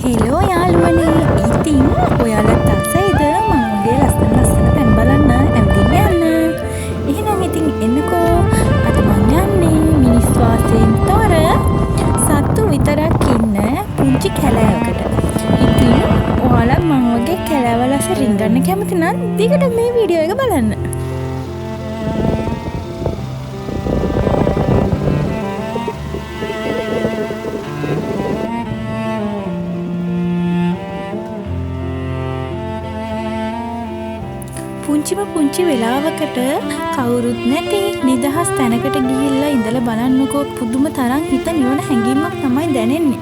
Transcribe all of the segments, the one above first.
Hello යාළුවනේ. ඉතින් ඔයාලත් අසයිද මම වගේ ලස්සන තැන් බලන්න ඇවිදින්න යන්න. එහෙනම් ඉතින් එන්නකෝ. අද මං යන්නේ මිනිස් වාසයෙන් තොර සත්තු විතරක් ඉන්න පුංචි කැලෑවකට. ඉතින් ඔයාලත් මං වගේ කැලෑවල අස රිංගන්න කැමති නම් දිගට මේ වීඩියෝ එක බලන්න. පුංචි වෙලාවකට කවුරුත් නැති නිදහස් තැනකට ගිහිල්ලා ඉඳලා බලන්නකෝ පුදුම තරම් හිත නිවන හැඟීමක් තමයි දැනෙන්නේ.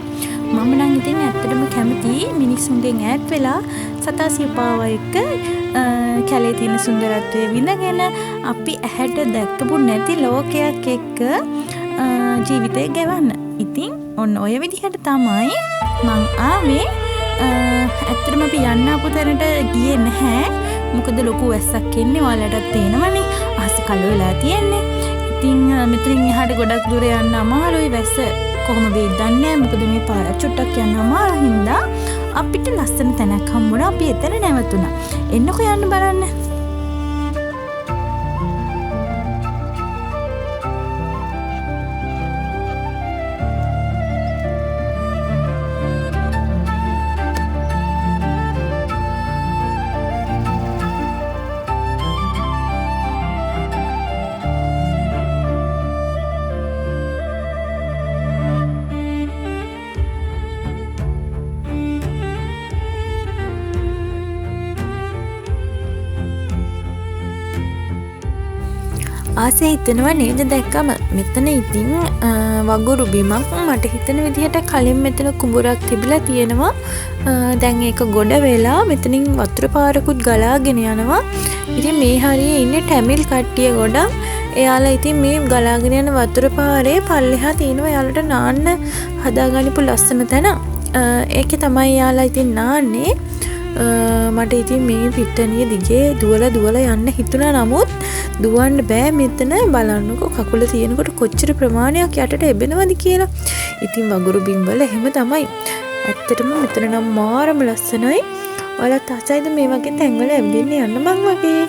මම නම් ඉතින් ඇත්තටම කැමති මිනිස්සුන්ගෙන් ඈත් වෙලා සතා සිව්පාව එක්ක කැලේ තියෙන සුන්දරත්වය විඳගෙන අපි ඇහැට දැක්කපු නැති ලෝකයක් එක්ක ජීවිතය ගෙවන්න. ඉතින් ඔන්න ඔය විදිහට තමයි මං ආවේ. ඇත්තටම අපි යන්න ආපු තැනට ගියේ නැහැ. මොකද ලොකු වැස්සක් එන්නේ ඔයාලටත් තේනවනේ. අහස කළු වෙලා තියෙන්නේ. ඉතින් මෙතනින් එහාට ගොඩක් දුර යන්න අමාරුයි. වැස්ස කොහොම වෙයිද දන්නේ නැහැ. මොකද මේ පාර චුට්ටක් යන්න අමාරු හින්දා අපිට ලස්සන තැනක් හම්බුණා. අපි එතන නැවතුණා. එන්නකෝ යන්න බලන්න. ආසේ හිතනවා නේද දැක්කම මෙතන ඉතින් වගුරු බිමක් මට හිතන විදිහට කලින් මෙතන කුඹුරක් තිබිලා තියෙනවා. දැන් ඒක ගොඩ වෙලා මෙතනින් වතුර පාරකුත් ගලාගෙන යනවා. ඉතින් මේ හරියේ ඉන්නේ ටැමිල් කට්ටිය ගොඩක්. එයාලා ඉතින් මේ ගලාගෙන යන වතුර පාරේ පල්ලෙහා තියෙනවා එයාලට නාන්න හදාගන්නපු ලස්සන තැන. ඒකේ තමයි එයාලා ඉතින් නාන්නේ. මට ඉතින් මේ පිට්ටනිය දිගේ දුවලා යන්න හිතුණා. නමුත් දුවන්න බෑ. මෙතන බලන්නකො කකුල තියෙනකොට කොච්චර ප්‍රමාණයක් යටට එබෙනවද කියලා. ඉතින් වගුරු බිම් වල එහෙම තමයි. ඇත්තටම මෙතන නම් මාරම ලස්සනයි. ඔයාලත් අසයිද මේ වගේ තැන්වල ඇවිදින්න යන්න මං වගේ.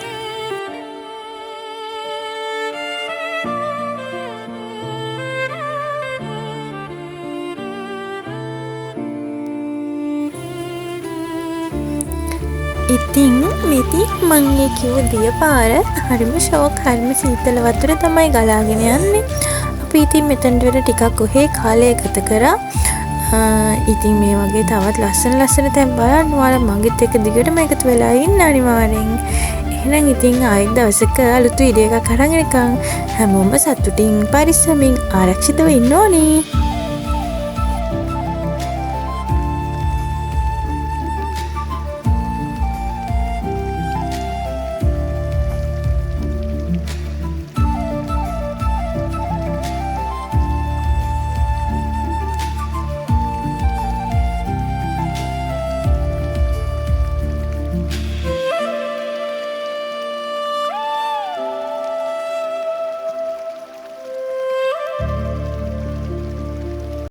ඉතින් මෙති මං ඒ කිව්ව දිය පාර හරිම ෂෝක් හරිම සීතල වතුර තමයි ගලාගෙන යන්නේ. අපි ඉතින් මෙතනට වෙන ටිකක් ඔහේ කාලය ගත කරා. ඉතින් මේ වගේ තවත් ලස්සන තැන් බලන්න ඔයාලා මගෙත් එක දිගටම එකතු වෙලා ඉන්න අනිවාර්යෙන්. එහෙනම් ඉතින් ආයෙත් දවසක අලුත් වීඩියෝ එකක් අරන් එනකම් හැමෝම සතුටින් පරිස්සමින් ආරක්ෂිතව ඉන්න ඕනේ.